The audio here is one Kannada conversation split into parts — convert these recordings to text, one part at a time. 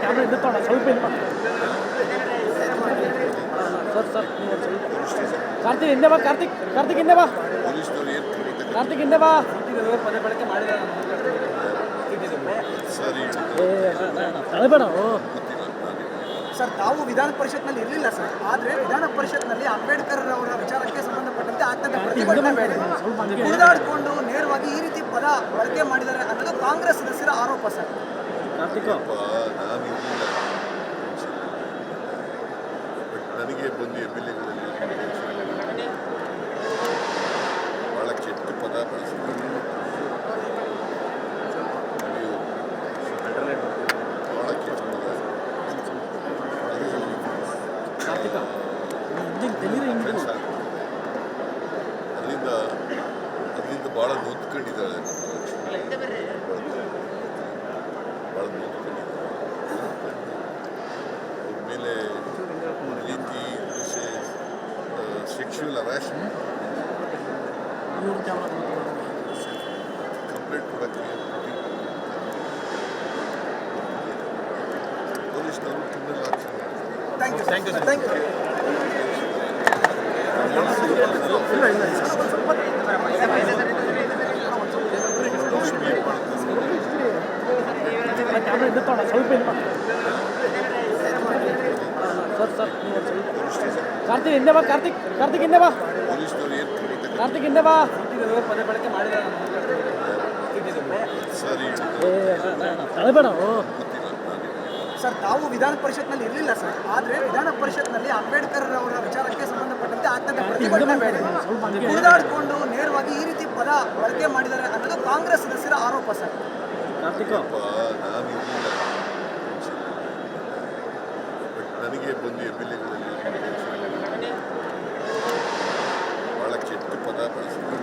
ಕ್ಯಾಮ್ರಾ ಇದ್ದ ಸ್ವಲ್ಪ ಇಲ್ಲ ಸರ್ ಕಾರ್ತಿಕ್ ಹಿಂದೆ ಬಾ ಕಾರ್ತಿಕ್ ಹಿಂದೆ ಬಾ ಕಾರ್ತಿಕ್ ಹಿಂದೆ ಬಾ ಪದೇ ಬಳಕೆ ಮಾಡಿದ ಬೇಡ ಸರ್ ತಾವು ವಿಧಾನ ಪರಿಷತ್ನಲ್ಲಿ ಇರಲಿಲ್ಲ ಸರ್, ಆದರೆ ವಿಧಾನ ಪರಿಷತ್ನಲ್ಲಿ ಅಂಬೇಡ್ಕರ್ ಅವರ ವಿಚಾರಕ್ಕೆ ಸಂಬಂಧಪಟ್ಟಂತೆ ಆಗ್ತದೆ ಕುಣಿದಾಡಿಕೊಂಡು ನೇರವಾಗಿ ಈ ರೀತಿ ಪದ ಬಳಕೆ ಮಾಡಿದ್ದಾರೆ ಅನ್ನೋದು ಕಾಂಗ್ರೆಸ್ ಸದಸ್ಯರ ಆರೋಪ ಸರ್. ನನಗೆ ಬಂದು ಎಮ್ಎಲ್ಎಗಳಲ್ಲಿ ಭಾಳ ಕೆಟ್ಟ ಪದ ಬಳಸಿದ್ದಾರೆ. ಭಾಳ ಕೆಟ್ಟ ಪದ ಅದರಿಂದ ಭಾಳ ನೊಂದ್ಕೊಂಡಿದ್ದಾಳೆ. ಭಾಳ ನೊಂದ್ಕೊಂಡಿದ್ದಾಳೆ. ಅವ್ರ ಮೇಲೆ ರೀತಿ ಸೆಕ್ಷುವಲ್ ಹರಾಸ್ಮೆಂಟ್ ಕಂಪ್ಲೇಂಟ್ ಕೊಡೋಕ್ಕೆ ಪೊಲೀಸ್ನವರು ಕ್ರಿಮಿನಲ್ ಆಕ್ಷನ್ ಮಾಡ್ತಾರೆ. ಕ್ಯಾಮ್ರಾ ಇದ್ದ ಸ್ವಲ್ಪ ಇಲ್ಲ ಸರ್ ಕಾರ್ತಿಕ್ ಹಿಂದೆ ಬಾ ಕಾರ್ತಿಕ್ ಹಿಂದೆ ಬಾ ಪೊಲೀಸ್ನವರು ಏನು ಕಾರ್ತಿಕ್ ಹಿಂದೆ ಬಾ ಪದೇ ಬಳಕೆ ಮಾಡಿದ ಬೇಡ ಸರ್ ತಾವು ವಿಧಾನ ಪರಿಷತ್ನಲ್ಲಿ ಇರಲಿಲ್ಲ ಸರ್, ಆದರೆ ವಿಧಾನ ಪರಿಷತ್ನಲ್ಲಿ ಅಂಬೇಡ್ಕರ್ ಅವರ ವಿಚಾರಕ್ಕೆ ಸಂಬಂಧಪಟ್ಟಂತೆ ಆಗ್ತದೆ ಕುಣಿದಾಡಿಕೊಂಡು ನೇರವಾಗಿ ಈ ರೀತಿ ಪದ ಬಳಕೆ ಮಾಡಿದ್ದಾರೆ ಅನ್ನೋದು ಕಾಂಗ್ರೆಸ್ ಸದಸ್ಯರ ಆರೋಪ ಸರ್. ನನಗೆ ಬಂದು ಎಮ್ಎಲ್ಎಗಳಲ್ಲಿ ಭಾಳ ಕೆಟ್ಟ ಪದ ಬಳಸಿದ್ದಾರೆ.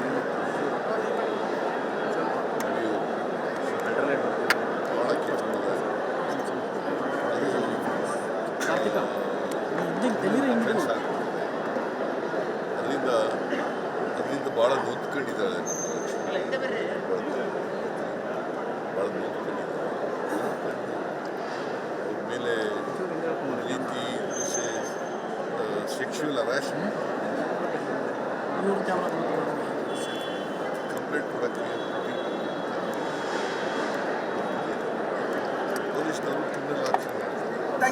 ಭಾಳ ಕೆಟ್ಟ ಪದ ಅದರಿಂದ ಭಾಳ ನೊಂದ್ಕೊಂಡಿದ್ದಾಳೆ. ಭಾಳ ನೊಂದ್ಕೊಂಡಿದ್ದಾಳೆ. ಅವ್ರ ಮೇಲೆ ರೀತಿ ಸೆಕ್ಷುವಲ್ ಹರಾಸ್ಮೆಂಟ್ ಕಂಪ್ಲೇಂಟ್ ಕೊಡೋಕ್ಕೆ ಪೊಲೀಸ್ನವರು ಕ್ರಿಮಿನಲ್ ಆಕ್ಷನ್ ಮಾಡ್ತಾರೆ.